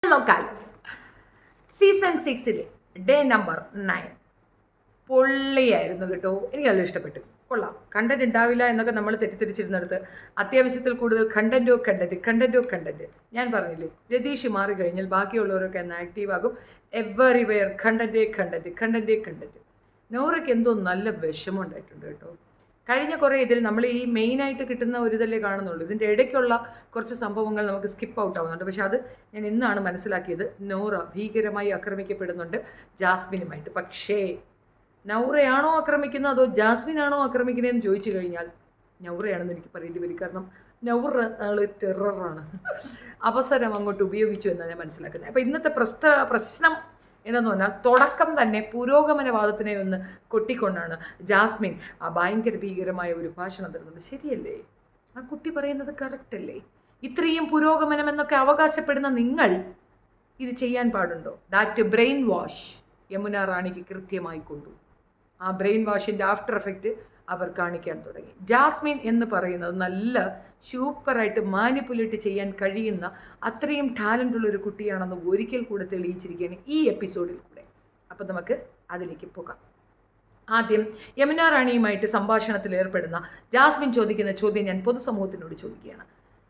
Hello guys, season 6 day number 9 പൊള്ളിയായിരുന്നു കേട്ടോ. എനിക്ക് നല്ല ഇഷ്ടപ്പെട്ടു. കൊള്ളാം. കണ്ടന്റ് ഉണ്ടാവില്ല എന്നൊക്കെ നമ്മൾ തെറ്റിദ്ധരിച്ചിരുന്നിടത്ത് അത്യാവശ്യത്തിൽ കൂടുതൽ കണ്ടന്റ്. ഞാൻ പറഞ്ഞില്ലേ, രതീഷ് മാറിക്കഴിഞ്ഞാൽ ബാക്കിയുള്ളവരൊക്കെ എന്ന് ആക്റ്റീവ് ആകും. Everywhere content. നൗറയ്ക്ക് എന്തോ നല്ല വിഷമം ഉണ്ടായിട്ടുണ്ട് കേട്ടോ. കഴിഞ്ഞ കുറേ ഇതിൽ നമ്മൾ ഈ മെയിനായിട്ട് കിട്ടുന്ന ഒരു ഇതല്ലേ കാണുന്നുള്ളൂ. ഇതിൻ്റെ ഇടയ്ക്കുള്ള കുറച്ച് സംഭവങ്ങൾ നമുക്ക് സ്കിപ്പ് ഔട്ട് ആവുന്നുണ്ട്. പക്ഷെ അത് ഞാൻ ഇന്നാണ് മനസ്സിലാക്കിയത്. നൗറ ഭീകരമായി ആക്രമിക്കപ്പെടുന്നുണ്ട് ജാസ്മിനുമായിട്ട്. പക്ഷേ നൗറയാണോ ആക്രമിക്കുന്നത് അതോ ജാസ്മിനാണോ ആക്രമിക്കുന്നതെന്ന് ചോദിച്ചു കഴിഞ്ഞാൽ നൗറയാണെന്ന് എനിക്ക് പറയേണ്ടി വരും. കാരണം നൗറ ആള് ടെററാണ്. അവസരം അങ്ങോട്ട് ഉപയോഗിച്ചു എന്നാണ് ഞാൻ മനസ്സിലാക്കുന്നത്. അപ്പോൾ ഇന്നത്തെ പ്രശ്നം എന്താന്ന് പറഞ്ഞാൽ തുടക്കം തന്നെ പുരോഗമനവാദത്തിനെ ഒന്ന് കൊട്ടിക്കൊണ്ടാണ് ജാസ്മിൻ ഭയങ്കര ഭീകരമായ ഒരു ഭാഷണം തരുന്നത്. ശരിയല്ലേ? ആ കുട്ടി പറയുന്നത് കറക്റ്റ് അല്ലേ? ഇത്രയും പുരോഗമനം എന്നൊക്കെ അവകാശപ്പെടുന്ന നിങ്ങൾ ഇത് ചെയ്യാൻ പാടുണ്ടോ? ദാറ്റ് ബ്രെയിൻ വാഷ് യമുന റാണിക്ക് കൃത്യമായി കൊണ്ടു. ആ ബ്രെയിൻ വാഷിൻ്റെ ആഫ്റ്റർ എഫക്റ്റ് അവർ കാണിക്കാൻ തുടങ്ങി. ജാസ്മിൻ എന്ന് പറയുന്നത് നല്ല സൂപ്പറായിട്ട് മാനിപ്പുലേറ്റ് ചെയ്യാൻ കഴിയുന്ന അത്രയും ടാലൻ്റ് ഉള്ള ഒരു കുട്ടിയാണെന്ന് ഒരിക്കൽ കൂടെ തെളിയിച്ചിരിക്കുകയാണ് ഈ എപ്പിസോഡിൽ കൂടെ. അപ്പം നമുക്ക് അതിലേക്ക് പോകാം. ആദ്യം യമുന റാണിയുമായിട്ട് സംഭാഷണത്തിൽ ഏർപ്പെടുന്ന ജാസ്മിൻ ചോദിക്കുന്ന ചോദ്യം ഞാൻ പൊതുസമൂഹത്തിനോട് ചോദിക്കുകയാണ്.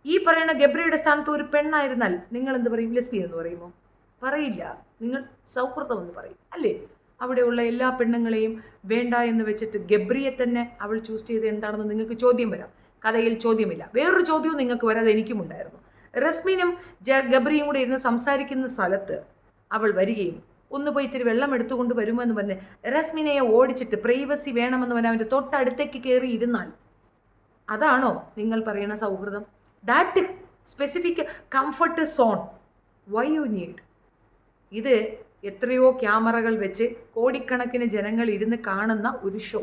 ഈ പറയുന്ന ഗബ്രിയുടെ സ്ഥാനത്ത് ഒരു പെണ്ണായിരുന്നാൽ നിങ്ങൾ എന്ത് പറയും? ലെസ്ബിയൻ എന്ന് പറയുമോ? പറയില്ല. നിങ്ങൾ സൗഹൃദം എന്ന് പറയും അല്ലേ? അവിടെയുള്ള എല്ലാ പെണ്ണുങ്ങളെയും വേണ്ട എന്ന് വെച്ചിട്ട് ഗബ്രിയെ തന്നെ അവൾ ചൂസ് ചെയ്ത് എന്താണെന്ന് നിങ്ങൾക്ക് ചോദ്യം വരാം. കഥയിൽ ചോദ്യമില്ല. വേറൊരു ചോദ്യവും നിങ്ങൾക്ക് വരാതെ എനിക്കുമുണ്ടായിരുന്നു. റസ്മിനും ഗബ്രിയും കൂടെ ഇരുന്ന് സംസാരിക്കുന്ന സ്ഥലത്ത് അവൾ വരികയും ഒന്ന് പോയി ഇത്തിരി വെള്ളം എടുത്തുകൊണ്ട് വരുമെന്ന് പറഞ്ഞ് റസ്മിനെ ഓടിച്ചിട്ട് പ്രൈവസി വേണമെന്ന് പറഞ്ഞാൽ അവൻ്റെ തൊട്ടടുത്തേക്ക് കയറി ഇരുന്നാൽ അതാണോ നിങ്ങൾ പറയുന്ന സൗഹൃദം? That specific comfort zone why you need? ഇത് എത്രയോ ക്യാമറകൾ വെച്ച് കോടിക്കണക്കിന് ജനങ്ങൾ ഇരുന്ന് കാണുന്ന ഒരു ഷോ.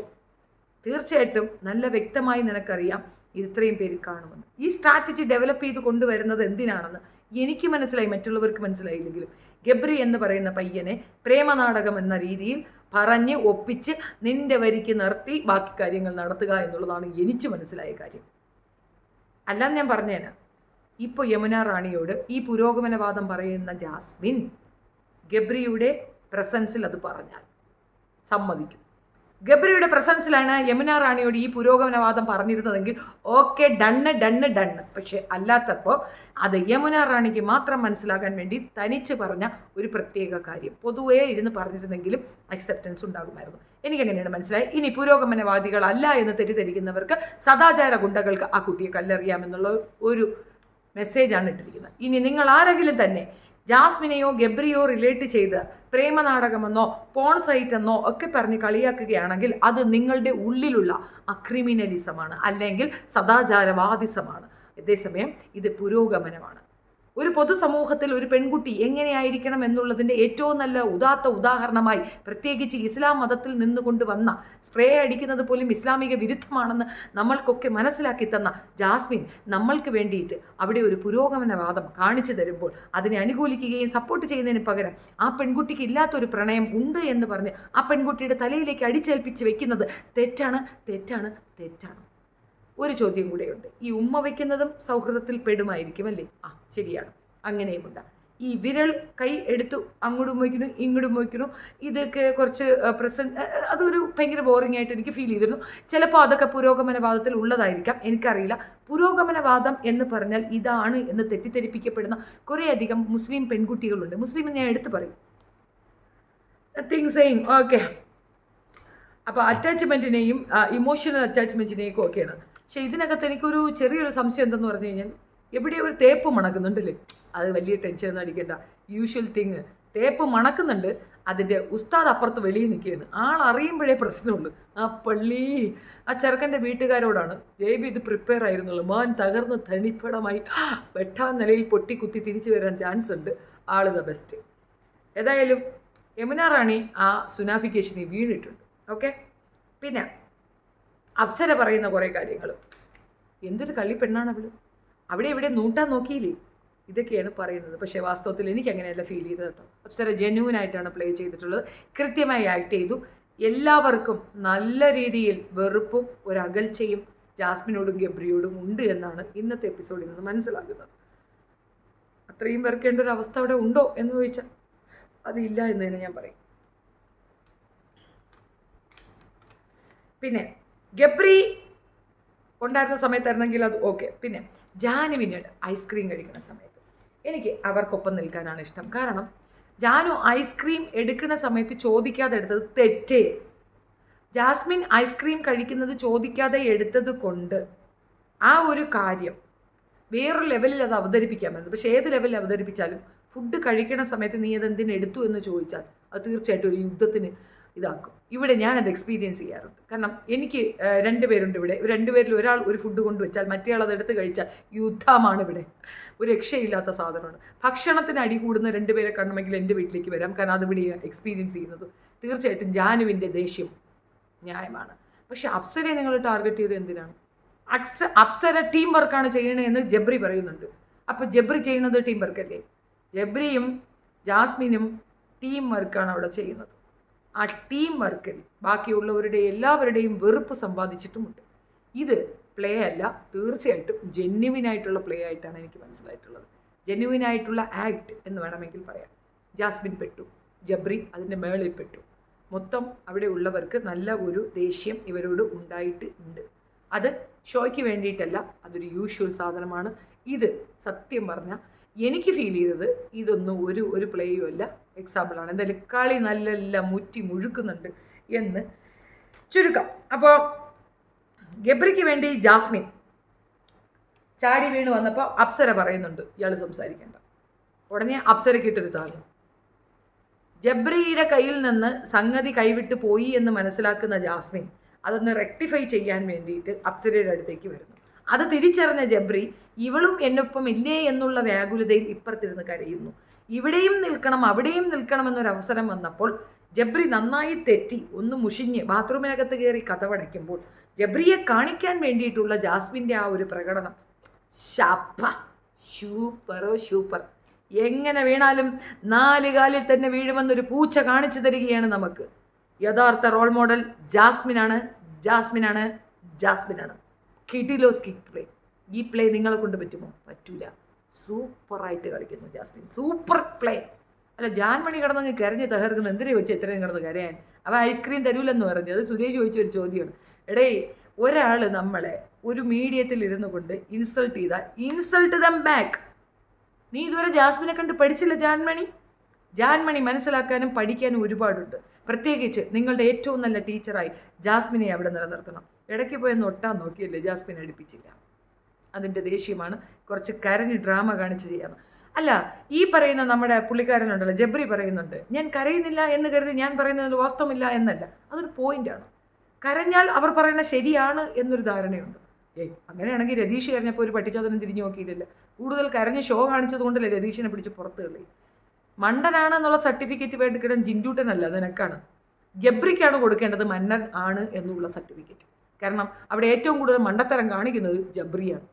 തീർച്ചയായിട്ടും നല്ല വ്യക്തമായി നിനക്കറിയാം ഇത്രയും പേര് കാണുമെന്ന്. ഈ സ്ട്രാറ്റജി ഡെവലപ്പ് ചെയ്ത് കൊണ്ടുവരുന്നത് എന്തിനാണെന്ന് എനിക്ക് മനസ്സിലായി, മറ്റുള്ളവർക്ക് മനസ്സിലായില്ലെങ്കിലും. ഗബ്രി എന്ന് പറയുന്ന പയ്യനെ പ്രേമനാടകം എന്ന രീതിയിൽ പറഞ്ഞ് ഒപ്പിച്ച് നിന്റെ വരിക്ക് നിർത്തി ബാക്കി കാര്യങ്ങൾ നടത്തുക എന്നുള്ളതാണ് എനിക്ക് മനസ്സിലായ കാര്യം. അല്ലാതെ ഞാൻ പറഞ്ഞേനാ. ഇപ്പോൾ യമുന റാണിയോട് ഈ പുരോഗമനവാദം പറയുന്ന ജാസ്മിൻ ഗബ്രിയുടെ പ്രസൻസിൽ അത് പറഞ്ഞാൽ സമ്മതിക്കും. ഗബ്രിയുടെ പ്രസൻസിലാണ് യമുന റാണിയോട് ഈ പുരോഗമനവാദം പറഞ്ഞിരുന്നതെങ്കിൽ ഓക്കെ, ഡണ്ണ്. പക്ഷെ അല്ലാത്തപ്പോൾ അത് യമുന റാണിക്ക് മാത്രം മനസ്സിലാക്കാൻ വേണ്ടി തനിച്ച് പറഞ്ഞ ഒരു പ്രത്യേക കാര്യം. പൊതുവേ ഇരുന്ന് പറഞ്ഞിരുന്നെങ്കിലും അക്സെപ്റ്റൻസ് ഉണ്ടാകുമായിരുന്നു. എനിക്കെങ്ങനെയാണ് മനസ്സിലായി. ഇനി പുരോഗമനവാദികളല്ല എന്ന് തെറ്റിദ്ധരിക്കുന്നവർക്ക്, സദാചാര ഗുണ്ടകൾക്ക് ആ കുട്ടിയെ കല്ലെറിയാമെന്നുള്ള ഒരു മെസ്സേജാണ് ഇട്ടിരിക്കുന്നത്. ഇനി നിങ്ങൾ ആരെങ്കിലും തന്നെ ജാസ്മിനെയോ ഗബ്രിയോ റിലേറ്റ് ചെയ്ത് പ്രേമനാടകമെന്നോ പോൺ സൈറ്റ് എന്നോ ഒക്കെ പറഞ്ഞ് കളിയാക്കുകയാണെങ്കിൽ അത് നിങ്ങളുടെ ഉള്ളിലുള്ള ക്രിമിനലിസമാണ്, അല്ലെങ്കിൽ സദാചാരവാദിസമാണ്. അതേസമയം ഇത് പുരോഗമനമാണ്. ഒരു പൊതുസമൂഹത്തിൽ ഒരു പെൺകുട്ടി എങ്ങനെയായിരിക്കണം എന്നുള്ളതിൻ്റെ ഏറ്റവും നല്ല ഉദാഹരണമായി, പ്രത്യേകിച്ച് ഇസ്ലാം മതത്തിൽ നിന്നുകൊണ്ട് വന്ന സ്പ്രേ അടിക്കുന്നത് പോലും ഇസ്ലാമിക വിരുദ്ധമാണെന്ന് നമ്മൾക്കൊക്കെ മനസ്സിലാക്കി തന്ന ജാസ്മിൻ നമ്മൾക്ക് വേണ്ടിയിട്ട് അവിടെ ഒരു പുരോഗമനവാദം കാണിച്ചു തരുമ്പോൾ അതിനെ അനുകൂലിക്കുകയും സപ്പോർട്ട് ചെയ്യുന്നതിന് പകരം ആ പെൺകുട്ടിക്ക് ഇല്ലാത്തൊരു പ്രണയം ഉണ്ട് എന്ന് പറഞ്ഞ് ആ പെൺകുട്ടിയുടെ തലയിലേക്ക് അടിച്ചേൽപ്പിച്ച് വെക്കുന്നത് തെറ്റാണ്. ഒരു ചോദ്യം കൂടെയുണ്ട്. ഈ ഉമ്മ വയ്ക്കുന്നതും സൗഹൃദത്തിൽ പെടുമായിരിക്കും അല്ലേ? ശരിയാണ്, അങ്ങനെയുമുണ്ട്. ഈ വിരൽ കൈ എടുത്തു അങ്ങോട്ടും വയ്ക്കുന്നു ഇങ്ങോട്ടും വയ്ക്കുന്നു, ഇതൊക്കെ കുറച്ച് അതൊരു ഭയങ്കര ബോറിംഗ് ആയിട്ട് എനിക്ക് ഫീൽ ചെയ്തിരുന്നു. ചിലപ്പോൾ അതൊക്കെ പുരോഗമനവാദത്തിൽ ഉള്ളതായിരിക്കാം, എനിക്കറിയില്ല. പുരോഗമനവാദം എന്ന് പറഞ്ഞാൽ ഇതാണ് എന്ന് തെറ്റിദ്ധരിപ്പിക്കപ്പെടുന്ന കുറേയധികം മുസ്ലിം പെൺകുട്ടികളുണ്ട്. മുസ്ലിം ഞാൻ എടുത്തു പറയും. ഓക്കെ, അപ്പോൾ അറ്റാച്ച്മെൻറ്റിനെയും ഇമോഷണൽ അറ്റാച്ച്മെൻറ്റിനെയും ഒക്കെയാണ്. പക്ഷേ ഇതിനകത്ത് എനിക്കൊരു ചെറിയൊരു സംശയം എന്തെന്ന് പറഞ്ഞു കഴിഞ്ഞാൽ എവിടെ ഒരു തേപ്പ് മണക്കുന്നുണ്ടല്ലേ? അത് വലിയ ടെൻഷനൊന്നും അടിക്കേണ്ട, യൂഷ്വൽ തിങ്. തേപ്പ് മണക്കുന്നുണ്ട്, അതിൻ്റെ ഉസ്താദ് അപ്പുറത്ത് വെളിയിൽ നിൽക്കുകയാണ്. ആളറിയുമ്പോഴേ പ്രശ്നമുള്ളൂ. ആ ചെറുക്കൻ്റെ വീട്ടുകാരോടാണ് ജേബി ഇത് പ്രിപ്പയർ ആയിരുന്നുള്ളൂ. മാൻ തകർന്ന് തനിപ്പടമായി വെട്ടാൻ നിലയിൽ പൊട്ടിക്കുത്തി തിരിച്ചു വരാൻ ചാൻസ് ഉണ്ട്. All the best. ഏതായാലും യമുന റാണി ആ സുനാഫിക്കേഷനിൽ വീണിട്ടുണ്ട്. ഓക്കെ, പിന്നെ അപ്സര പറയുന്ന കുറേ കാര്യങ്ങൾ. എന്തൊരു കള്ളിപ്പെണ്ണാണ് അവൾ. അവിടെ ഇവിടെ നൂട്ടാൻ നോക്കിയില്ലേ? ഇതൊക്കെയാണ് പറയുന്നത്. പക്ഷേ വാസ്തവത്തിൽ എനിക്ക് അങ്ങനെയല്ല ഫീൽ ചെയ്തത് കേട്ടോ. അപ്സര ജെന്യൂനായിട്ടാണ് പ്ലേ ചെയ്തിട്ടുള്ളത്, കൃത്യമായി ആക്ട് ചെയ്തു. എല്ലാവർക്കും നല്ല രീതിയിൽ വെറുപ്പും ഒരു അകൽച്ചയും ജാസ്മിനോടും ഗബ്രിയോടും ഉണ്ട് എന്നാണ് ഇന്നത്തെ എപ്പിസോഡിൽ നിന്ന് മനസ്സിലാകുന്നത്. അത്രയും വെറുക്കേണ്ട ഒരു അവസ്ഥ അവിടെ ഉണ്ടോ എന്ന് ചോദിച്ചാൽ അതില്ല എന്ന് തന്നെ ഞാൻ പറയും. പിന്നെ ഗബ്രി ഉണ്ടായിരുന്ന സമയത്തായിരുന്നെങ്കിൽ അത് ഓക്കെ. പിന്നെ ജാനുവിനോട് ഐസ്ക്രീം കഴിക്കുന്ന സമയത്ത് എനിക്ക് അവർക്കൊപ്പം നിൽക്കാനാണ് ഇഷ്ടം. കാരണം ജാനു ഐസ്ക്രീം എടുക്കുന്ന സമയത്ത് ചോദിക്കാതെ എടുത്തത് തെറ്റേ. ജാസ്മിൻ ഐസ്ക്രീം കഴിക്കുന്നത് ചോദിക്കാതെ എടുത്തത് കൊണ്ട് ആ ഒരു കാര്യം വേറൊരു ലെവലിൽ അത് അവതരിപ്പിക്കാൻ പറ്റും. പക്ഷേ ഏത് ലെവലിൽ അവതരിപ്പിച്ചാലും ഫുഡ് കഴിക്കുന്ന സമയത്ത് നീ അതെന്തിന് എടുത്തു എന്ന് ചോദിച്ചാൽ അത് തീർച്ചയായിട്ടും ഒരു യുദ്ധത്തിന് ഇതാക്കും. ഇവിടെ ഞാനത് എക്സ്പീരിയൻസ് ചെയ്യാറുണ്ട്. കാരണം എനിക്ക് 2 പേരുണ്ട് ഇവിടെ. 2 പേരിൽ ഒരാൾ ഒരു ഫുഡ് കൊണ്ടുവച്ചാൽ മറ്റേ ആൾ അത് എടുത്ത് കഴിച്ചാൽ യുദ്ധമാണ് ഇവിടെ. ഒരു രക്ഷയില്ലാത്ത സാധനമാണ്. ഭക്ഷണത്തിന് അടി കൂടുന്ന 2 പേരെ കാണണമെങ്കിൽ എൻ്റെ വീട്ടിലേക്ക് വരാം. കാരണം അതിവിടെ എക്സ്പീരിയൻസ് ചെയ്യുന്നത്. തീർച്ചയായിട്ടും ജാനുവിൻ്റെ ദേഷ്യം ന്യായമാണ്. പക്ഷെ അപ്സരയെ നിങ്ങൾ ടാർഗറ്റ് ചെയ്ത് എന്തിനാണ്? അപ്സര ടീം വർക്കാണ് ചെയ്യണതെന്ന് ജബ്രി പറയുന്നുണ്ട്. അപ്പോൾ ജബ്രി ചെയ്യുന്നത് ടീം വർക്കല്ലേ? ജബ്രിയും ജാസ്മിനും ടീം വർക്കാണ് അവിടെ ചെയ്യുന്നത്. ആ ടീം വർക്കിൽ ബാക്കിയുള്ളവരുടെ എല്ലാവരുടെയും വെറുപ്പ് സമ്പാദിച്ചിട്ടുമുണ്ട്. ഇത് പ്ലേ അല്ല, തീർച്ചയായിട്ടും ജെന്യുവിനായിട്ടുള്ള പ്ലേ ആയിട്ടാണ് എനിക്ക് മനസ്സിലായിട്ടുള്ളത്. ജെന്യുവിനായിട്ടുള്ള ആക്ട് എന്ന് വേണമെങ്കിൽ പറയാം. ജാസ്മിൻ പെട്ടു, ജബ്രി അതിൻ്റെ മേളിൽ പെട്ടു. മൊത്തം അവിടെ ഉള്ളവർക്ക് നല്ല ഒരു ദേഷ്യം ഇവരോട് ഉണ്ടായിട്ടുണ്ട്. അത് ഷോയ്ക്ക് വേണ്ടിയിട്ടല്ല, അതൊരു യൂഷ്വൽ സാധനമാണ്. ഇത് സത്യം പറഞ്ഞാൽ എനിക്ക് ഫീൽ ചെയ്തത് ഇതൊന്നും ഒരു പ്ലേയും അല്ല, എക്സാമ്പിളാണ്. എന്തായാലും കളി നല്ല മുറ്റി മുഴുക്കുന്നുണ്ട് എന്ന് ചുരുക്കം. അപ്പോൾ ഗബ്രിക്ക് വേണ്ടി ജാസ്മിൻ ചാടി വീണ് വന്നപ്പോൾ അപ്സര പറയുന്നുണ്ട് ഇയാൾ സംസാരിക്കേണ്ട. ഉടനെ അപ്സരയ്ക്ക് ഇട്ടൊരു താങ്ങും. ജബ്രിയുടെ കയ്യിൽ നിന്ന് സംഗതി കൈവിട്ട് പോയി എന്ന് മനസ്സിലാക്കുന്ന ജാസ്മിൻ അതൊന്ന് റെക്ടിഫൈ ചെയ്യാൻ വേണ്ടിയിട്ട് അപ്സരയുടെ അടുത്തേക്ക് വരുന്നു. അത് തിരിച്ചറിഞ്ഞ ജബ്രി ഇവളും എന്നൊപ്പം ഇല്ലേ എന്നുള്ള വ്യാകുലതയിൽ ഇപ്പുറത്തിരുന്ന് കരയുന്നു. ഇവിടെയും നിൽക്കണം അവിടെയും നിൽക്കണമെന്നൊരവസരം വന്നപ്പോൾ ജബ്രി നന്നായി തെറ്റി ഒന്ന് മുഷിഞ്ഞ് ബാത്റൂമിനകത്ത് കയറി കതവടയ്ക്കുമ്പോൾ ജബ്രിയെ കാണിക്കാൻ വേണ്ടിയിട്ടുള്ള ജാസ്മിൻ്റെ ആ ഒരു പ്രകടനം സൂപ്പർ. എങ്ങനെ വീണാലും 4 കാലിൽ തന്നെ വീഴുമെന്നൊരു പൂച്ച കാണിച്ചു തരികയാണ് നമുക്ക്. യഥാർത്ഥ റോൾ മോഡൽ ജാസ്മിനാണ്. കിഡിലോസ് കിക്ക് പ്ലേ. ഈ പ്ലേ നിങ്ങളെ കൊണ്ട് പറ്റുമോ? പറ്റൂല. സൂപ്പറായിട്ട് കളിക്കുന്നു ജാസ്മിൻ, സൂപ്പർ പ്ലേ. അല്ല, ജാൻമണി കിടന്നങ്ങ് കരഞ്ഞ് തകർക്കുന്നു. എന്തിനു വെച്ച് എത്രയും കിടന്ന് കരയാൻ? അവ ഐസ്ക്രീം തരൂലെന്ന് പറഞ്ഞു. അത് സുരേഷ് ചോദിച്ചൊരു ചോദ്യമാണ്. എടേ, ഒരാൾ നമ്മളെ ഒരു മീഡിയത്തിൽ ഇരുന്നു കൊണ്ട് ഇൻസൾട്ട് ചെയ്താൽ ഇൻസൾട്ട് ദം ബാക്ക്. നീ ഇതുവരെ ജാസ്മിനെ കണ്ട് പഠിച്ചില്ല ജാൻമണി മനസ്സിലാക്കാനും പഠിക്കാനും ഒരുപാടുണ്ട്. പ്രത്യേകിച്ച് നിങ്ങളുടെ ഏറ്റവും നല്ല ടീച്ചറായി ജാസ്മിനെ അവിടെ നിലനിർത്തണം. ഇടയ്ക്ക് പോയെന്ന് ഒട്ടാൻ നോക്കിയല്ലേ, ജാസ്മിനെ അടുപ്പിച്ചില്ല. അതിൻ്റെ ദേഷ്യമാണ്. കുറച്ച് കരഞ്ഞ് ഡ്രാമ കാണിച്ച് ചെയ്യാന്ന്. അല്ല, ഈ പറയുന്ന നമ്മുടെ പുള്ളിക്കാരനുണ്ടല്ലോ ജബ്രി പറയുന്നുണ്ട്, ഞാൻ കരയുന്നില്ല എന്ന് കരുതി ഞാൻ പറയുന്നതിൽ വാസ്തവമില്ല എന്നല്ല. അതൊരു പോയിൻ്റാണ്. കരഞ്ഞാൽ അവർ പറയുന്ന ശരിയാണ് എന്നൊരു ധാരണയുണ്ട്. അങ്ങനെയാണെങ്കിൽ രതീഷ് കരഞ്ഞപ്പോൾ ഒരു പട്ടിച്ചാതനം തിരിഞ്ഞു നോക്കിയിട്ടില്ല. കൂടുതൽ കരഞ്ഞ് ഷോ കാണിച്ചത് കൊണ്ടല്ലേ രതീഷിനെ പിടിച്ച് പുറത്ത് കളി. മണ്ടനാണെന്നുള്ള സർട്ടിഫിക്കറ്റ് വേണ്ടിക്കിടാൻ ജിൻഡൂട്ടനല്ല, നിനക്കാണ്. ഗബ്രിക്കാണ് കൊടുക്കേണ്ടത് മന്നൻ ആണ് എന്നുള്ള സർട്ടിഫിക്കറ്റ്. കാരണം അവിടെ ഏറ്റവും കൂടുതൽ മണ്ടത്തരം കാണിക്കുന്നത് ജബ്രിയാണ്.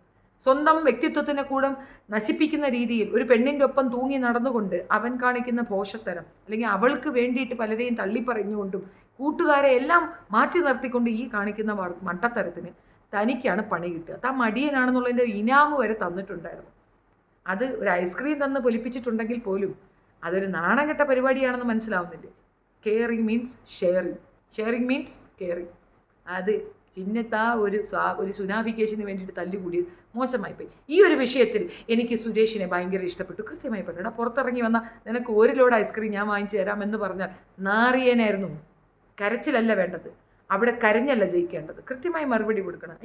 സ്വന്തം വ്യക്തിത്വത്തിനെ കൂടെ നശിപ്പിക്കുന്ന രീതിയിൽ ഒരു പെണ്ണിൻ്റെ ഒപ്പം തൂങ്ങി നടന്നുകൊണ്ട് അവൻ കാണിക്കുന്ന പോഷത്തരം, അല്ലെങ്കിൽ അവൾക്ക് വേണ്ടിയിട്ട് പലരെയും തള്ളിപ്പറഞ്ഞുകൊണ്ടും കൂട്ടുകാരെ എല്ലാം മാറ്റി നിർത്തിക്കൊണ്ട് ഈ കാണിക്കുന്ന മണ്ടത്തരത്തിന് തനിക്കാണ് പണി കിട്ടുക. താൻ മടിയനാണെന്നുള്ളതിൻ്റെ ഇനാമ് വരെ തന്നിട്ടുണ്ടായിരുന്നു. അത് ഒരു ഐസ്ക്രീം തന്ന് പൊലിപ്പിച്ചിട്ടുണ്ടെങ്കിൽ പോലും അതൊരു നാണം കെട്ട പരിപാടിയാണെന്ന് മനസ്സിലാവുന്നില്ലേ? Caring means sharing means caring. അത് ചിഹ്നത്താ ഒരു സുനാഫിക്കേഷന് വേണ്ടിയിട്ട് തല്ലുകൂടിയത് മോശമായിപ്പോയി. ഈ ഒരു വിഷയത്തിൽ എനിക്ക് സുരേഷിനെ ഭയങ്കര ഇഷ്ടപ്പെട്ടു. കൃത്യമായി പറഞ്ഞാൽ പുറത്തിറങ്ങി വന്നാൽ നിനക്ക് 1 ലോഡ് ഐസ്ക്രീം ഞാൻ വാങ്ങിച്ചു തരാമെന്ന് പറഞ്ഞാൽ നാറിയനായിരുന്നു. കരച്ചിലല്ല വേണ്ടത്, അവിടെ കരഞ്ഞല്ല ജയിക്കേണ്ടത്. കൃത്യമായി മറുപടി കൊടുക്കണം.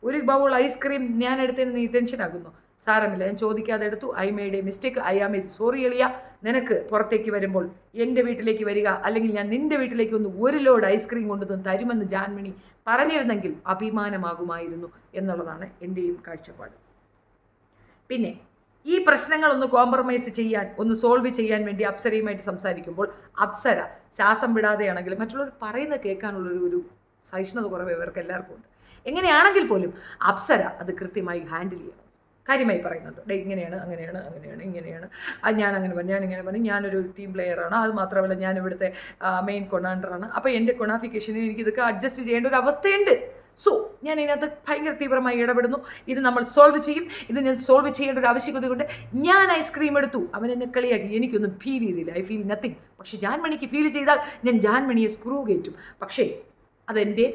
ഒരു ബൗൾ ഐസ്ക്രീം ഞാൻ എടുത്തതിന് നീ ടെൻഷനാകുന്നു. സാരമില്ല, ഞാൻ ചോദിക്കാതെ എടുത്തു. I made a mistake, I am a sorry എളിയ. നിനക്ക് പുറത്തേക്ക് വരുമ്പോൾ എൻ്റെ വീട്ടിലേക്ക് വരിക, അല്ലെങ്കിൽ ഞാൻ നിൻ്റെ വീട്ടിലേക്ക് 1 ലോഡ് ഐസ്ക്രീം കൊണ്ടുവന്ന് തരുമെന്ന് ജാൻമണി പറഞ്ഞിരുന്നെങ്കിൽ അഭിമാനമാകുമായിരുന്നു എന്നുള്ളതാണ് എൻ്റെയും കാഴ്ചപ്പാട്. പിന്നെ ഈ പ്രശ്നങ്ങളൊന്ന് കോംപ്രമൈസ് ചെയ്യാൻ, ഒന്ന് സോൾവ് ചെയ്യാൻ വേണ്ടി അപ്സരയുമായിട്ട് സംസാരിക്കുമ്പോൾ അപ്സര ശ്വാസം വിടാതെയാണെങ്കിലും മറ്റുള്ളവർ പറയുന്നത് കേൾക്കാനുള്ളൊരു സഹിഷ്ണുത കുറവ് ഇവർക്ക് എല്ലാവർക്കും ഉണ്ട്. എങ്ങനെയാണെങ്കിൽ പോലും അപ്സര അത് കൃത്യമായി ഹാൻഡിൽ ചെയ്യണം. കാര്യമായി പറയുന്നുണ്ട്, ഇങ്ങനെയാണ് ഇങ്ങനെയാണ് ഞാൻ അങ്ങനെ പറഞ്ഞു, ഞാനൊരു ടീം പ്ലെയറാണ്. അത് മാത്രമല്ല ഞാൻ ഇവിടുത്തെ മെയിൻ കൊണാണ്ടറാണ്. അപ്പോൾ എൻ്റെ കൊണാഫിക്കേഷനിൽ എനിക്കിതൊക്കെ അഡ്ജസ്റ്റ് ചെയ്യേണ്ട ഒരു അവസ്ഥയുണ്ട്. സോ ഞാൻ ഇതിനകത്ത് ഭയങ്കര തീവ്രമായി ഇടപെടുന്നു. ഇത് നമ്മൾ സോൾവ് ചെയ്യും. ഇത് ഞാൻ സോൾവ് ചെയ്യേണ്ട ഒരു ആവശ്യകത കൊണ്ട് ഞാൻ ഐസ്ക്രീം എടുത്തു. അവൻ എന്നെ കളിയാക്കി. എനിക്കൊന്നും ഫീൽ ചെയ്തില്ല. I feel nothing. പക്ഷെ ജാൻമണിക്ക് ഫീൽ ചെയ്താൽ ഞാൻ ജാൻമണിയെ സ്ക്രൂ കയറ്റും. പക്ഷേ അതെൻ്റെ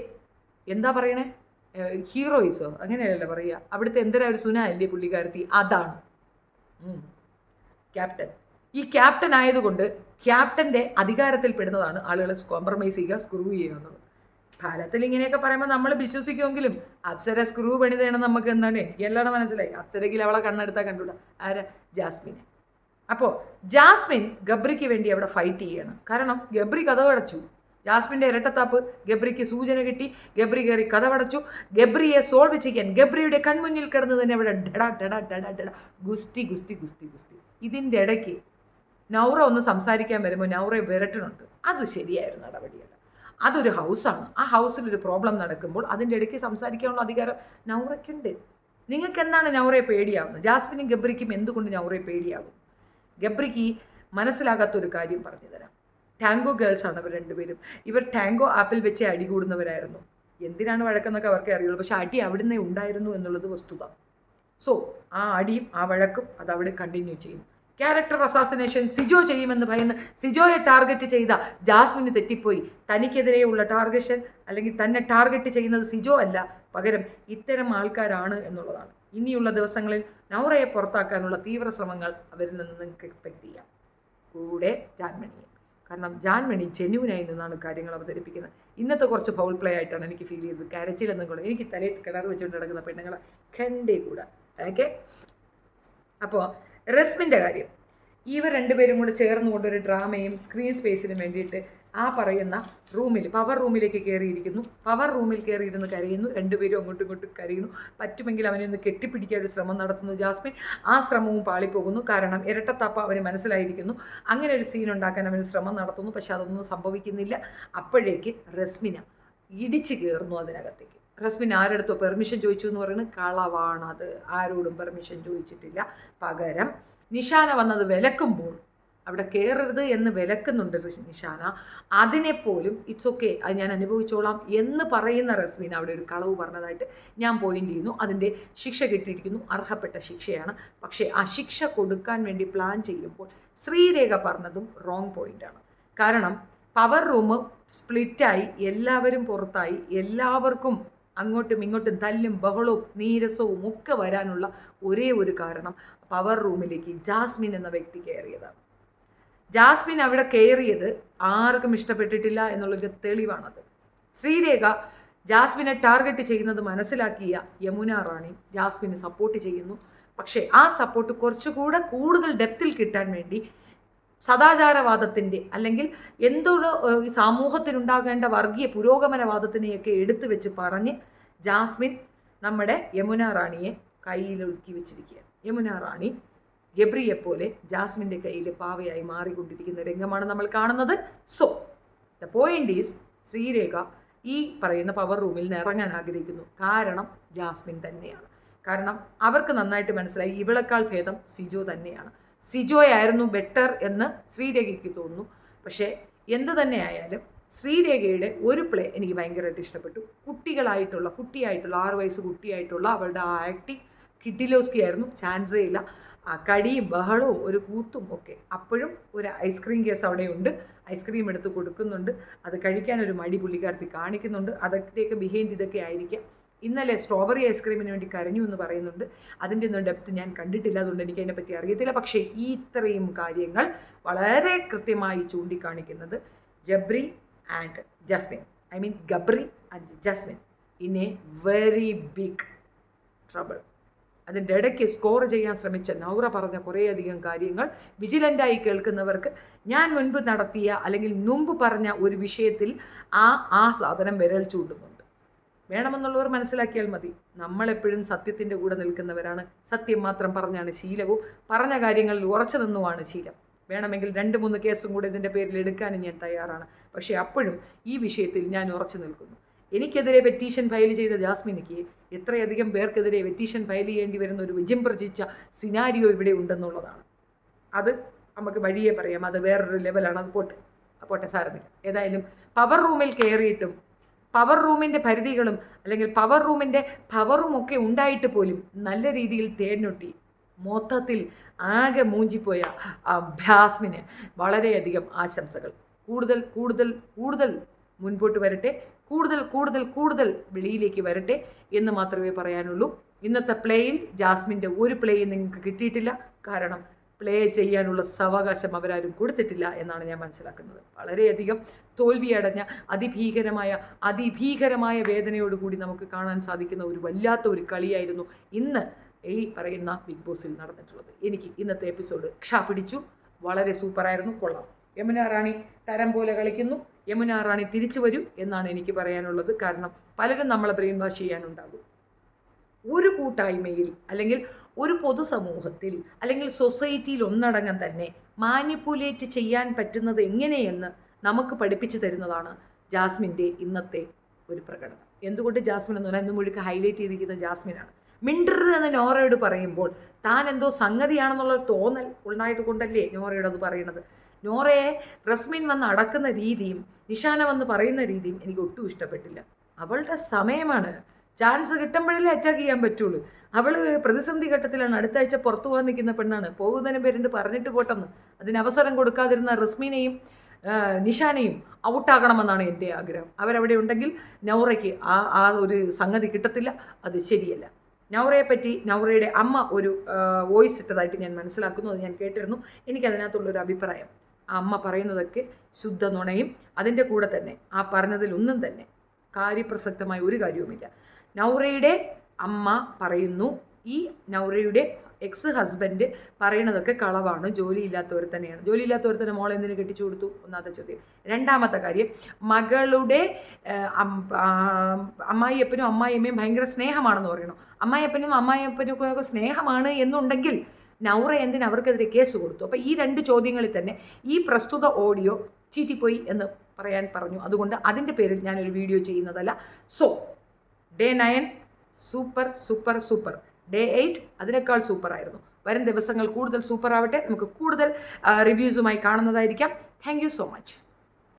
എന്താ പറയണേ, ഹീറോയിസോ അങ്ങനെയല്ല പറയുക. അവിടുത്തെ എന്തൊരു ഒരു സുന അല്ലേ പുള്ളിക്കാരത്തി, അതാണ് ക്യാപ്റ്റൻ. ഈ ക്യാപ്റ്റൻ ആയതുകൊണ്ട് ക്യാപ്റ്റൻ്റെ അധികാരത്തിൽ പെടുന്നതാണ് ആളുകളെ കോംപ്രമൈസ് ചെയ്യുക, സ്ക്രൂ ചെയ്യുക എന്നുള്ളത്. ഫലത്തിൽ ഇങ്ങനെയൊക്കെ പറയുമ്പോൾ നമ്മൾ വിശ്വസിക്കുമെങ്കിലും അപ്സര സ്ക്രൂ പണിതേണം നമുക്ക് എന്താണ് എനിക്കെല്ലാം മനസ്സിലായി. അപ്സരയ്ക്ക് അവളെ കണ്ണെടുത്താൽ കണ്ടുകൂടാ. ആരാ? ജാസ്മിനെ. അപ്പോൾ ജാസ്മിൻ ഗബ്രിക്ക് വേണ്ടി അവിടെ ഫൈറ്റ് ചെയ്യണം. കാരണം ഗബ്രി കഥവടച്ചു. ജാസ്മിൻ്റെ ഇരട്ടത്താപ്പ് ഗബ്രിക്ക് സൂചന കിട്ടി. ഗബ്രി കയറി കഥവടച്ചു. ഗബ്രിയെ സോൾവ് ചെയ്യാൻ ഗബ്രിയുടെ കൺമുന്നിൽ കിടന്ന് തന്നെ അവിടെ ഡടാ ഡടാ ഡടാ ഡടാ ഗുസ്തി ഗുസ്തി ഗുസ്തി ഗുസ്തി. ഇതിൻ്റെ ഇടയ്ക്ക് നൗറ ഒന്ന് സംസാരിക്കാൻ വരുമ്പോൾ നൗറയെ വിരട്ടണുണ്ട്. അത് ശരിയായിരുന്നു നടപടിയല്ല. അതൊരു ഹൗസാണ്. ആ ഹൗസിലൊരു പ്രോബ്ലം നടക്കുമ്പോൾ അതിൻ്റെ ഇടയ്ക്ക് സംസാരിക്കാനുള്ള അധികാരം നൗറയ്ക്കുണ്ട്. നിങ്ങൾക്ക് എന്താണ് നൗറയെ പേടിയാവുന്നത്? ജാസ്മിനും ഗബ്രിക്കും എന്തുകൊണ്ട് നൗറയെ പേടിയാവും? ഗബ്രിക്ക് മനസ്സിലാകാത്തൊരു കാര്യം പറഞ്ഞു തരാം. ടാങ്കോ ഗേൾസാണ് അവർ രണ്ടുപേരും. ഇവർ ടാങ്കോ ആപ്പിൽ വെച്ച് അടി കൂടുന്നവരായിരുന്നു. എന്തിനാണ് വഴക്കെന്നൊക്കെ അവർക്ക് അറിയുള്ളൂ. പക്ഷെ അടി അവിടുന്ന് ഉണ്ടായിരുന്നു എന്നുള്ളത് വസ്തുത. സോ ആ അടിയും ആ വഴക്കും അത് അവിടെ കണ്ടിന്യൂ ചെയ്യും. ക്യാരക്ടർ അസാസിനേഷൻ സിജോ ചെയ്യുമെന്ന് ഭയന്ന് സിജോയെ ടാർഗറ്റ് ചെയ്ത ജാസ്മിന് തെറ്റിപ്പോയി. തനിക്കെതിരെയുള്ള ടാർഗഷൻ അല്ലെങ്കിൽ തന്നെ ടാർഗറ്റ് ചെയ്യുന്നത് സിജോ അല്ല, പകരം ഇത്തരം ആൾക്കാരാണ് എന്നുള്ളതാണ്. ഇനിയുള്ള ദിവസങ്ങളിൽ നൗറയെ പുറത്താക്കാനുള്ള തീവ്ര ശ്രമങ്ങൾ അവരിൽ നിന്ന് നിങ്ങൾക്ക് എക്സ്പെക്ട് ചെയ്യാം. കൂടെ ജാൻമണിയെ. കാരണം ജാൻമണി ജെന്യുവിനായി നിന്നാണ് കാര്യങ്ങൾ അവതരിപ്പിക്കുന്നത്. ഇന്നത്തെ കുറച്ച് ഫൗൾ പ്ലേ ആയിട്ടാണ് എനിക്ക് ഫീൽ ചെയ്തത്. കരച്ചിലെന്നും കൂടെ എനിക്ക് തലയിൽ കിണർ വെച്ചുകൊണ്ട് നടക്കുന്ന പെണ്ണുങ്ങളെ കണ്ടേ കൂടെ. ഓക്കെ, അപ്പോൾ റസ്മിൻ്റെ കാര്യം. ഇവർ രണ്ടുപേരും കൂടെ ചേർന്നുകൊണ്ട് ഒരു ഡ്രാമയും സ്ക്രീൻ സ്പേസിനും വേണ്ടിയിട്ട് ആ പറയുന്ന റൂമിൽ പവർ റൂമിലേക്ക് കയറിയിരിക്കുന്നു. പവർ റൂമിൽ കയറിയിരുന്ന് കരയുന്നു. രണ്ടുപേരും അങ്ങോട്ടും ഇങ്ങോട്ടും കരയുന്നു. പറ്റുമെങ്കിൽ അവനെ ഒന്ന് കെട്ടിപ്പിടിക്കാൻ ഒരു ശ്രമം നടത്തുന്നു ജാസ്മിൻ. ആ ശ്രമവും പാളിപ്പോകുന്നു. കാരണം ഇരട്ടത്താപ്പ അവന് മനസ്സിലായിരിക്കുന്നു. അങ്ങനെ ഒരു സീൻ ഉണ്ടാക്കാൻ അവന് ശ്രമം നടത്തുന്നു. പക്ഷെ അതൊന്നും സംഭവിക്കുന്നില്ല. അപ്പോഴേക്ക് റസ്മിന ഇടിച്ചു കയറുന്നു അതിനകത്തേക്ക്. റസ്മിൻ ആരെടുത്തോ പെർമിഷൻ ചോദിച്ചു എന്ന് പറയുന്നത് കളവാണത്. ആരോടും പെർമിഷൻ ചോദിച്ചിട്ടില്ല. പകരം നിഷാന വന്നത് വിലക്കുമ്പോൾ അവിടെ കയറരുത് എന്ന് വിലക്കുന്നുണ്ട് നിഷാന. അതിനെപ്പോലും ഇറ്റ്സ് ഓക്കെ, അത് ഞാൻ അനുഭവിച്ചോളാം എന്ന് പറയുന്ന റസ്മിൻ അവിടെ ഒരു കളവ് പറഞ്ഞതായിട്ട് ഞാൻ പോയിന്റ് ചെയ്യുന്നു. അതിൻ്റെ ശിക്ഷ കിട്ടിയിരിക്കുന്നു. അർഹപ്പെട്ട ശിക്ഷയാണ്. പക്ഷേ ആ ശിക്ഷ കൊടുക്കാൻ വേണ്ടി പ്ലാൻ ചെയ്യുമ്പോൾ ശ്രീരേഖ പറഞ്ഞതും റോങ് പോയിൻ്റാണ്. കാരണം പവർ റൂം സ്പ്ലിറ്റായി, എല്ലാവരും പുറത്തായി, എല്ലാവർക്കും അങ്ങോട്ടും ഇങ്ങോട്ടും തല്ലും ബഹളവും നീരസവും ഒക്കെ വരാനുള്ള ഒരേ ഒരു കാരണം പവർ റൂമിലേക്ക് ജാസ്മിൻ എന്ന വ്യക്തി കയറിയതാണ്. ജാസ്മിൻ അവിടെ കയറിയത് ആർക്കും ഇഷ്ടപ്പെട്ടിട്ടില്ല എന്നുള്ളൊരു തെളിവാണത്. ശ്രീരേഖ ജാസ്മിനെ ടാർഗറ്റ് ചെയ്യുന്നത് മനസ്സിലാക്കിയ യമുന റാണി ജാസ്മിനെ സപ്പോർട്ട് ചെയ്യുന്നു. പക്ഷേ ആ സപ്പോർട്ട് കുറച്ചുകൂടെ കൂടുതൽ ഡെപ്തിൽ കിട്ടാൻ വേണ്ടി സദാചാരവാദത്തിൻ്റെ അല്ലെങ്കിൽ എന്തൊരു സമൂഹത്തിനുണ്ടാകേണ്ട വർഗീയ പുരോഗമനവാദത്തിനെയൊക്കെ എടുത്തു വെച്ച് പറഞ്ഞ് ജാസ്മിൻ നമ്മുടെ യമുന റാണിയെ കയ്യിലൊതുക്കി വെച്ചിരിക്കുകയാണ്. യമുന റാണി ഗബ്രിയെപ്പോലെ ജാസ്മിൻ്റെ കയ്യിൽ പാവയായി മാറിക്കൊണ്ടിരിക്കുന്ന രംഗമാണ് നമ്മൾ കാണുന്നത്. So the point is Sreerekha ഈ പറയുന്ന പവർ റൂമിൽ നിന്ന് ഇറങ്ങാൻ ആഗ്രഹിക്കുന്നു. കാരണം ജാസ്മിൻ തന്നെയാണ്. കാരണം അവർക്ക് നന്നായിട്ട് മനസ്സിലായി ഇവളെക്കാൾ ഭേദം സിജോ തന്നെയാണ്. സിജോയായിരുന്നു ബെറ്റർ എന്ന് ശ്രീരേഖയ്ക്ക് തോന്നുന്നു. പക്ഷേ എന്ത് തന്നെ ആയാലും ശ്രീരേഖയുടെ ഒരു പ്ലേ എനിക്ക് ഭയങ്കരമായിട്ട് ഇഷ്ടപ്പെട്ടു. കുട്ടിയായിട്ടുള്ള 6 വയസ്സ് കുട്ടിയായിട്ടുള്ള അവളുടെ ആ ആക്ടിങ് കിഡിലോസ്കി ആയിരുന്നു. ചാൻസേ ഇല്ല. ആ കടിയും ബഹളവും ഒരു കൂത്തും ഒക്കെ. അപ്പോഴും ഒരു ഐസ്ക്രീം കേസ് അവിടെയുണ്ട്. ഐസ്ക്രീം എടുത്ത് കൊടുക്കുന്നുണ്ട്. അത് കഴിക്കാനൊരു മടി പുള്ളിക്കാരത്തി കാണിക്കുന്നുണ്ട്. അതൊക്കെയൊക്കെ ബിഹൈൻഡ് ഇതൊക്കെ ആയിരിക്കാം. ഇന്നലെ സ്ട്രോബെറി ഐസ്ക്രീമിന് വേണ്ടി കരഞ്ഞു എന്ന് പറയുന്നുണ്ട്. അതിൻ്റെ ഒന്നും ഡെപ്ത് ഞാൻ കണ്ടിട്ടില്ല, അതുകൊണ്ട് എനിക്ക് അതിനെപ്പറ്റി അറിയത്തില്ല. പക്ഷേ ഈ ഇത്രയും കാര്യങ്ങൾ വളരെ കൃത്യമായി ചൂണ്ടിക്കാണിക്കുന്നത് Jabri and Jasmine, I mean Gabri and Jasmine in a very big trouble. അതിൻ്റെ ഇടയ്ക്ക് സ്കോർ ചെയ്യാൻ ശ്രമിച്ച നൗറ പറഞ്ഞ കുറേയധികം കാര്യങ്ങൾ വിജിലൻ്റായി കേൾക്കുന്നവർക്ക് ഞാൻ മുൻപ് നടത്തിയ അല്ലെങ്കിൽ മുമ്പ് പറഞ്ഞ ഒരു വിഷയത്തിൽ ആ സാധനം വിരൽ ചൂണ്ടുന്നുണ്ട്. വേണമെന്നുള്ളവർ മനസ്സിലാക്കിയാൽ മതി. നമ്മളെപ്പോഴും സത്യത്തിൻ്റെ കൂടെ നിൽക്കുന്നവരാണ്. സത്യം മാത്രം പറഞ്ഞാണ് ശീലവും പറഞ്ഞ കാര്യങ്ങളിൽ ഉറച്ചു നിന്നുമാണ് ശീലം. വേണമെങ്കിൽ 2-3 കേസും കൂടെ ഇതിൻ്റെ പേരിൽ എടുക്കാനും ഞാൻ തയ്യാറാണ്. പക്ഷേ അപ്പോഴും ഈ വിഷയത്തിൽ ഞാൻ ഉറച്ചു നിൽക്കുന്നു. എനിക്കെതിരെ പെറ്റീഷൻ ഫയൽ ചെയ്ത ജാസ്മിനിക്ക് എത്രയധികം പേർക്കെതിരെ പെറ്റീഷൻ ഫയൽ ചെയ്യേണ്ടി വരുന്ന ഒരു വിജൃംഭിച്ച സിനാരിയോ ഇവിടെ ഉണ്ടെന്നുള്ളതാണ്. അത് നമുക്ക് വഴിയേ പറയാം. അത് വേറൊരു ലെവലാണ്. അത് പോട്ടെ സാരമില്ല. ഏതായാലും പവർ റൂമിൽ കയറിയിട്ടും പവർ റൂമിൻ്റെ പരിധികളും അല്ലെങ്കിൽ പവർ റൂമിൻ്റെ പവറുമൊക്കെ ഉണ്ടായിട്ട് പോലും നല്ല രീതിയിൽ തേനൊട്ടി മൊത്തത്തിൽ ആകെ മൂഞ്ചിപ്പോയ ജാസ്മിന് വളരെയധികം ആശംസകൾ. കൂടുതൽ കൂടുതൽ കൂടുതൽ മുൻപോട്ട് വരട്ടെ, കൂടുതൽ കൂടുതൽ കൂടുതൽ വെളിയിലേക്ക് വരട്ടെ എന്ന് മാത്രമേ പറയാനുള്ളൂ. ഇന്നത്തെ പ്ലേയിൽ ജാസ്മിൻ്റെ ഒരു പ്ലേയും നിങ്ങൾക്ക് കിട്ടിയിട്ടില്ല. കാരണം പ്ലേ ചെയ്യാനുള്ള സാവകാശം അവരാരും കൊടുത്തിട്ടില്ല എന്നാണ് ഞാൻ മനസ്സിലാക്കുന്നത്. വളരെയധികം തോൽവിയടഞ്ഞ അതിഭീകരമായ വേദനയോടുകൂടി നമുക്ക് കാണാൻ സാധിക്കുന്ന ഒരു വല്ലാത്ത ഒരു കളിയായിരുന്നു ഇന്ന് ഈ പറയുന്ന ബിഗ് ബോസിൽ നടന്നിട്ടുള്ളത്. എനിക്ക് ഇന്നത്തെ എപ്പിസോഡ് പിടിച്ചു. വളരെ സൂപ്പറായിരുന്നു, കൊള്ളാം. യമുന റാണി തരം പോലെ കളിക്കുന്നു. യമുന റാണി തിരിച്ചു വരും എന്നാണ് എനിക്ക് പറയാനുള്ളത്. കാരണം പലരും നമ്മളെ ബ്രെയിൻ വാഷ് ചെയ്യാനുണ്ടാകും. ഒരു കൂട്ടായ്മയിൽ അല്ലെങ്കിൽ ഒരു പൊതുസമൂഹത്തിൽ അല്ലെങ്കിൽ സൊസൈറ്റിയിൽ ഒന്നടങ്കം തന്നെ മാനിപ്പുലേറ്റ് ചെയ്യാൻ പറ്റുന്നത് എങ്ങനെയെന്ന് നമുക്ക് പഠിപ്പിച്ചു തരുന്നതാണ് ജാസ്മിൻ്റെ ഇന്നത്തെ ഒരു പ്രകടനം. എന്തുകൊണ്ട് ജാസ്മിൻ എന്ന് പറഞ്ഞാൽ ഇന്ന് മുഴുக்க ഹൈലൈറ്റ് ചെയ്തിരിക്കുന്ന ജാസ്മിനാണ്. മിണ്ടരുത് എന്ന് നോറയോട് പറയുമ്പോൾ താൻ എന്തോ സംഗതിയാണെന്നുള്ള തോന്നൽ ഉണ്ടായത് കൊണ്ടല്ലേ നോറയോട് അത് പറയുന്നത്. നോറയെ റസ്മിൻ വന്ന് അടക്കുന്ന രീതിയും നിഷാന വന്ന് പറയുന്ന രീതിയും എനിക്ക് ഒട്ടും ഇഷ്ടപ്പെട്ടില്ല. അവളുടെ സമയമാണ്, ചാൻസ് കിട്ടുമ്പോഴല്ലേ അറ്റാക്ക് ചെയ്യാൻ പറ്റുള്ളൂ. അവൾ പ്രതിസന്ധി ഘട്ടത്തിലാണ്. അടുത്ത ആഴ്ച പുറത്തു പോകാൻ നിൽക്കുന്ന പെണ്ണാണ്. പോകുന്നതിന് പേരുണ്ട് പറഞ്ഞിട്ട് പോട്ടെന്ന്. അതിന് അവസരം കൊടുക്കാതിരുന്ന റസ്മിനെയും നിഷാനെയും ഔട്ടാകണമെന്നാണ് എൻ്റെ ആഗ്രഹം. അവരവിടെ ഉണ്ടെങ്കിൽ നൗറയ്ക്ക് ആ ഒരു സംഗതി കിട്ടത്തില്ല. അത് ശരിയല്ല. നൗറയെപ്പറ്റി നൗറയുടെ അമ്മ ഒരു വോയിസ് ഇട്ടതായിട്ട് ഞാൻ മനസ്സിലാക്കുന്നു. അത് ഞാൻ കേട്ടിരുന്നു. എനിക്കതിനകത്തുള്ളൊരു അഭിപ്രായം, ആ അമ്മ പറയുന്നതൊക്കെ ശുദ്ധ നുണയും അതിൻ്റെ കൂടെ തന്നെ ആ പറഞ്ഞതിലൊന്നും തന്നെ കാര്യപ്രസക്തമായ ഒരു കാര്യവുമില്ല. നൗറയുടെ അമ്മ പറയുന്നു ഈ നൗറയുടെ എക്സ് ഹസ്ബൻഡ് പറയുന്നതൊക്കെ കളവാണ്, ജോലിയില്ലാത്തവർ തന്നെയാണ്. ജോലിയില്ലാത്തവർ തന്നെ മോളെ എന്തിനു കെട്ടിച്ചു കൊടുത്തു? ഒന്നാമത്തെ ചോദ്യം. രണ്ടാമത്തെ കാര്യം, മകളുടെ അമ്മായിയപ്പനും അമ്മായിയമ്മയും ഭയങ്കര സ്നേഹമാണെന്ന് പറയണം. അമ്മായിയപ്പനും ഒക്കെ സ്നേഹമാണ് എന്നുണ്ടെങ്കിൽ നൗറ എന്തിന് അവർക്കെതിരെ കേസ് കൊടുത്തു? അപ്പോൾ ഈ രണ്ട് ചോദ്യങ്ങളിൽ തന്നെ ഈ പ്രസ്തുത ഓഡിയോ ചീറ്റിപ്പോയി എന്ന് പറയാൻ പറഞ്ഞു. അതുകൊണ്ട് അതിൻ്റെ പേരിൽ ഞാനൊരു വീഡിയോ ചെയ്യുന്നതല്ല. So day 9 super super super. Day 8 അതിനേക്കാൾ സൂപ്പറായിരുന്നു. വരും ദിവസങ്ങൾ കൂടുതൽ സൂപ്പറാവട്ടെ. നമുക്ക് കൂടുതൽ റിവ്യൂസുമായി കാണുന്നതായിരിക്കാം. Thank you so much.